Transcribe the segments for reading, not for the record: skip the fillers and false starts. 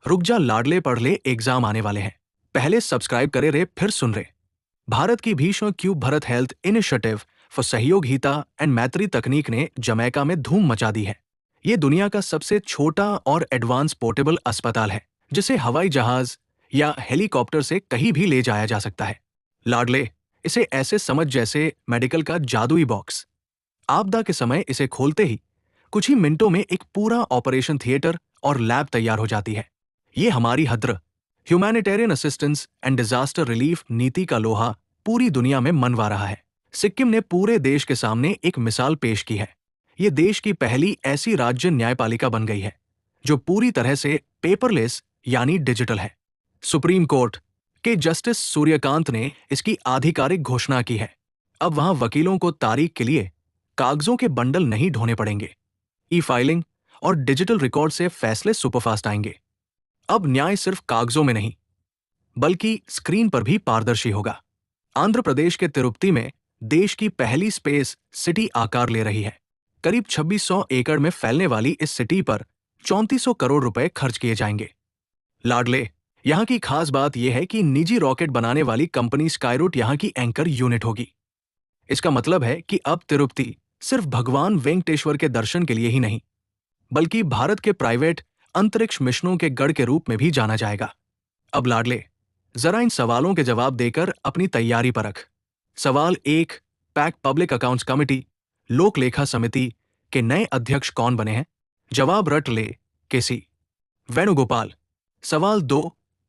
रुक जा लाडले पढ़ ले, एग्जाम आने वाले हैं। पहले सब्सक्राइब करे रे, फिर सुन रे। भारत की Bhishma cube Bharat health initiative for सहयोगिता and मैत्री तकनीक ने जमैका में धूम मचा दी है। ये दुनिया का सबसे छोटा और एडवांस पोर्टेबल अस्पताल है, जिसे हवाई जहाज या हेलीकॉप्टर से कहीं भी ले जाया जा सकता है। लाडले, इसे ऐसे समझ जैसे मेडिकल का जादुई बॉक्स। आपदा के समय इसे खोलते ही कुछ ही मिनटों में एक पूरा ऑपरेशन थिएटर और लैब तैयार हो जाती है। ये हमारी हद्र humanitarian assistance and disaster relief नीति का लोहा पूरी दुनिया में मनवा रहा है। सिक्किम ने पूरे देश के सामने एक मिसाल पेश की है। ये देश की पहली ऐसी राज्य न्यायपालिका बन गई है जो पूरी तरह से पेपरलेस यानी डिजिटल है। सुप्रीम कोर्ट के जस्टिस सूर्यकांत ने इसकी आधिकारिक घोषणा की है। अब वहां वकीलों को तारीख के लिए कागजों के बंडल नहीं ढोने पड़ेंगे। ई फाइलिंग और डिजिटल रिकॉर्ड से फैसले सुपरफास्ट आएंगे। अब न्याय सिर्फ कागजों में नहीं, बल्कि स्क्रीन पर भी पारदर्शी होगा। आंध्र प्रदेश के तिरुपति में देश की पहली स्पेस सिटी आकार ले रही है। करीब 2600 एकड़ में फैलने वाली इस सिटी पर 3400 करोड़ रुपए खर्च किए जाएंगे। लाडले, यहाँ की खास बात यह है कि निजी रॉकेट बनाने वाली कंपनी स्काईरूट यहाँ की एंकर यूनिट होगी। इसका मतलब है कि अब तिरुपति सिर्फ भगवान वेंकटेश्वर के दर्शन के लिए ही नहीं, बल्कि भारत के प्राइवेट अंतरिक्ष मिशनों के गढ़ के रूप में भी जाना जाएगा। अब लाडले, जरा इन सवालों के जवाब देकर अपनी तैयारी पर रख। सवाल 1, पैक पब्लिक अकाउंट्स कमेटी लोक लेखा समिति के नए अध्यक्ष कौन बने हैं? जवाब रट ले, केसी वेणुगोपाल। सवाल 2,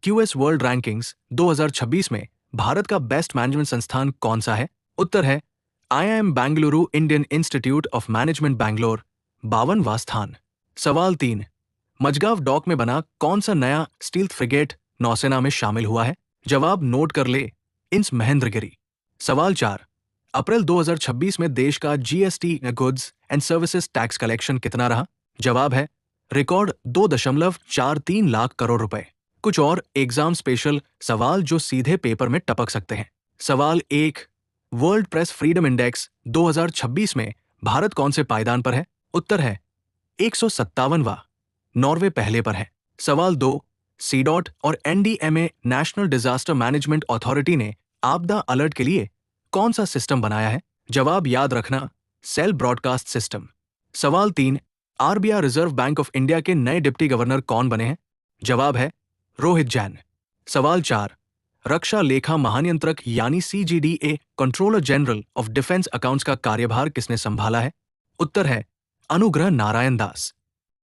क्यूएस वर्ल्ड रैंकिंग्स 2026 में भारत का बेस्ट मैनेजमेंट संस्थान कौन सा है? उत्तर है IIM Bengaluru Indian Institute of Management Bangalore, 52वां स्थान। सवाल 3, मजगाव डॉक में बना कौन सा नया स्टील्थ फ्रिगेट नौसेना में शामिल हुआ है? जवाब नोट कर ले, इंस महेंद्रगिरी। सवाल 4, अप्रैल 2026 में देश का GST goods and services tax collection कितना रहा? जवाब है रिकॉर्ड 2.43 लाख करोड़ रुपए। कुछ और एग्जाम स्पेशल सवाल जो सीधे पेपर में टपक सकते हैं। सवाल 1, वर्ल्ड प्रेस फ्रीडम इंडेक्स 2026 में भारत कौन से पायदान पर है? उत्तर है 157वां, नॉर्वे पहले पर है। सवाल 2, सीडॉट और NDMA national disaster management authority ने आपदा अलर्ट के लिए कौन सा सिस्टम बनाया है? जवाब याद रखना, सेल ब्रॉडकास्ट सिस्टम। सवाल 3, RBI reserve bank of India के नए डिप्टी गवर्नर कौन बने हैं? जवाब है रोहित जैन। सवाल 4, रक्षा लेखा महानियंत्रक यानी CGDA controller general of defence accounts का कार्यभार किसने संभाला है? उत्तर है अनुग्रह नारायण दास।